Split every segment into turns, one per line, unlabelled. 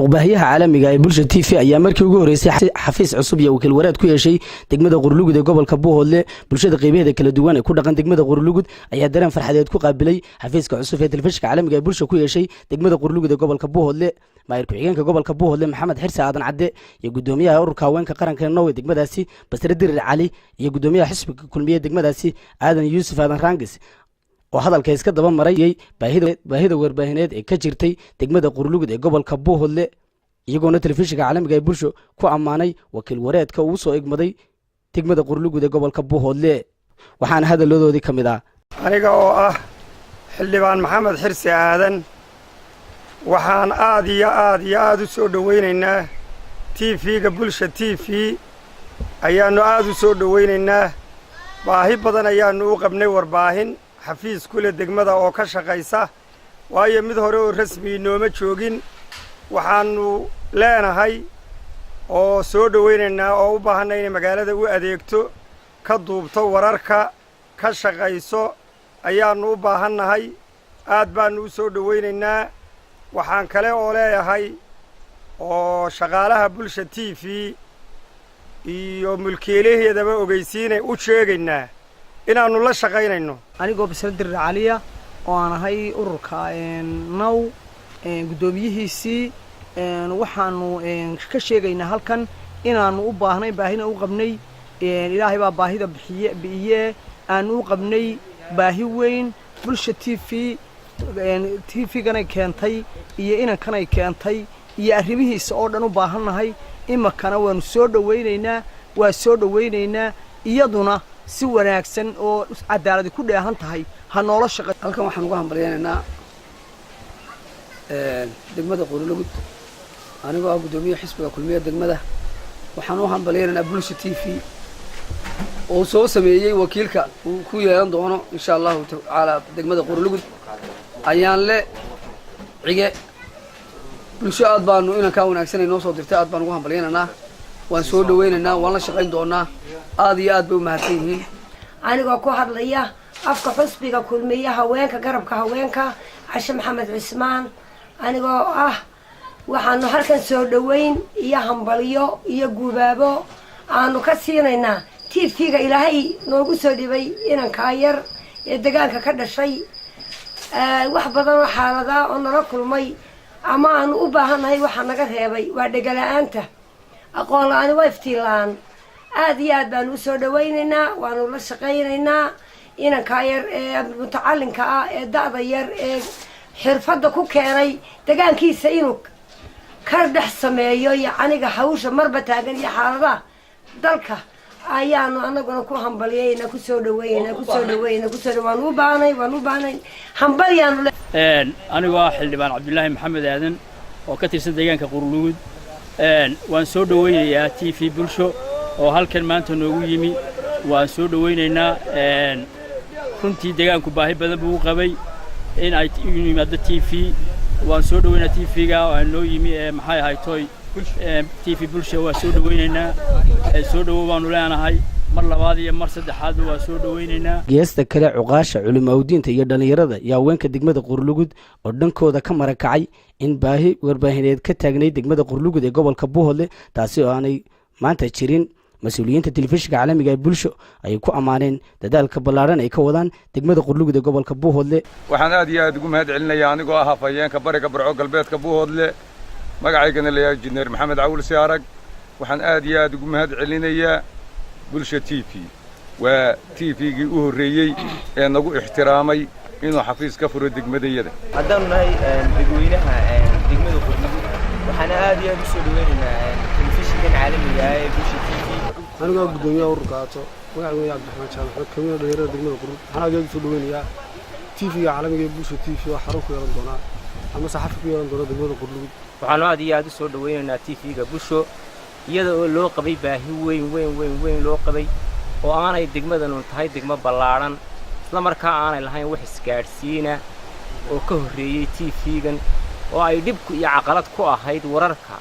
muqbaahiyaha caalamiga ee bulsha TV ayaa markii ugu horeysay xafiis cusub iyo wakiil wareed ku yeeshay degmada Qorlugud ee gobolka Buhoodle bulshada qeybaheeda kala duwan ee ku dhaqan degmada Qorlugud ayaa dareen farxadeed ku qaabilay xafiiska cusub ee telefishinka caalamiga ee bulsha ku yeeshay degmada Qorlugud ee gobolka Buhoodle maayir ku-xigeenka gobolka Buhoodle Maxamed Xirsi Aadan Cadde iyo gudoomiyaha ururka haweenka qaranka Norway degmadaasi Basra Dirir Cali iyo gudoomiyaha xisbiga kulmiye degmadaasi Aadan Yuusuf Aadan Rangis oo hadalka iska daba marayay baahida warbaahineed ee ka jirtay degmada Qorlugud ee gobolka Buhoodle iyagoona telefishinka caalamiga ee bulsho ku amaanay wakiil wareedka uu soo igmaday degmada Qorlugud ee gobolka Buhoodle waxaan hadaladoodii kamid ah
aniga oo ah xildhibaan Maxamed Xirsi Aadan waxaan aad u soo dhaweynaynaa TV-ga bulsha TV ayaanu aad u soo dhaweynaynaa baahi badan ayaanu u qabnay warbaahin xafiis kule degmada oo ka shaqaysa waayo mid hore oo rasmi nooma joogin waxaanu leenahay oo soo dhaweynaynaa oo u baahanay inay magaalada u adeegto ka duubto wararka ka shaqayso ayaanu u baahannahay aad baanu u soo dhaweynaynaa waxaan kale oo leeyahay oo shaqaalaha bulsha TV iyo mulkiilaheedaba ogeysiinay u sheegaynaa inaanu la shaqaynayno
anigoo Basra Dirir Cali oo aan ahay ururka naw gudoomiyihiisii waxaanu ka sheegaynaa halkan inaanu u baahnay baahina u qabnay ilaahay baa baahida bixiye aanu u qabnay baahi weyn bulsha TV-gana keentay iyo inankanay keentay iyo arrimihiisa oo dhan u baahannahay imakana waanu soo dhaweynaynaa iyaduna si wanaagsan oo cadaalad ku dheehan tahay ha noola shaqo
halkan waxaan ugu hambalyeynaa degmada Qorlugud anigoo gudoomiye xisbiga kulmiye degmada waxaan u hambalyeynaa bulsha TV oo soo sameeyay wakiilka uu ku yeelan doono insha Allah taala degmada Qorlugud ayaan le cige bulsho aad baanu inaan ka wanaagsanay noo soo dirtay aad baan ugu hambalyeynaa waan soo dhaweynaynaa waan la shaqayn doonaa aad iyo aad bay u mahadsan yihiin
anigoo ku hadlaya afka xisbiga kulmiye haweenka garabka haweenka Cashe Maxamed Cismaan anigoo waxaanu halkan soo dhaweyn iyo hambalyo iyo guubaabo aanu ka siinaynaa TV-ga ilaahay noogu soo dhibay inanka yar ee deegaanka ka dhashay wax badan oo xaalada oo nala kulmay ama aanu u baahanahay waxa naga reebay waa dhagalaanta aqoon la'aan waa iftiilaan aad iyo aad baanu soo dhaweynaynaa waanu la shaqaynaynaa inanka yar ee mutacallinka ee da'da yar ee xirfadda ku keenay deegaankiisa inuu ka dhex sameeyo yacniga hawsha marba taagan iyo xaaladaha dalka ayaanu anaguna ku hambalyeynaa ku soo dhaweynaa waan u baahnay hambalyaanu
anigoo xildhibaan Cabdullaahi Maxamed Aadan oo ka tirsan deegaanka Qorlugud waan soo dhaweynayaa TV bulsho oo halkan maanta noogu yimi waan soo dhaweynaynaa runtii deegaanku baahi badan buu qabay in ay yimaado TV waan soo dhaweynaa TV-ga oo noo yimi maxay ahay toy TV bulsho waan soo dhaweynaynaa soo dhawo waanu leenahay mar labaad iyo mar saddexaad waa soo dhaweynaynaa
geesta kale cuqaasha culimadiinta iyo dhalinyarada iyo haweenka degmada Qorlugud oo dhankooda ka marakacay in baahi warbaahineed ka taagnay degmada Qorlugud ee gobolka Buhoodle taasi oo aanay maanta jirin mas'uuliyiinta telefishinka caalamiga ee bulsho ay ku amaaneen dadaalka ballaaran ay ka wadaan degmada Qorlugud ee gobolka Buhoodle
waxaan aad iyo aad ugu mahadcelinayaa anigoo ah afhayeenka bariga Burco galbeedka Buhoodle magacaygana leeyahay Injineer Maxamed Cawil Siyaarag waxaan aad iyo aad ugu mahadcelinayaa bulsha TV waa TV-gii u horeeyay ee nagu ixtiraamay inuu xafiis ka furo degmadayada
haddaan nahay dadweynaha degmada Qorlugud waxaan aad iyo aad u soo dhaweynaynaa telefishinka caalamiga ee bulsha TV
anigoo gudoomiyaha ururka magacayga Cabdiraxmaan Jaamac kamid dhalinyarada degmada Qorlugud waxaan aad u soo dhaweynayaa TV-ga caalamiga ee bulsha TV oo xarun ku yeelan doona ama saxafi ku yeelan doona degmada Qorlugud
waxaan aad iyo aad u soo dhaweynaynaa TV-ga bulsho iyada oo loo qabay baahi weyn loo qabay oo aanay degmadan tahay degmo ballaaran isla markaa aanay lahayn wax isgaarsiina oo ka horeeyay TV-gan oo ay dhib iyo caqalad ku ahayd wararka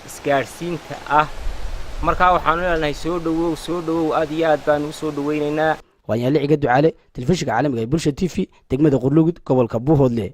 isgaarsiinta markaa waxaanu leenahay soo dhawow aad iyo aad baan u soo dhaweynaynaa
waan yaali ciga ducaale telefishinka caalamiga ee bulsha TV degmada Qorlugud gobolka Buhoodle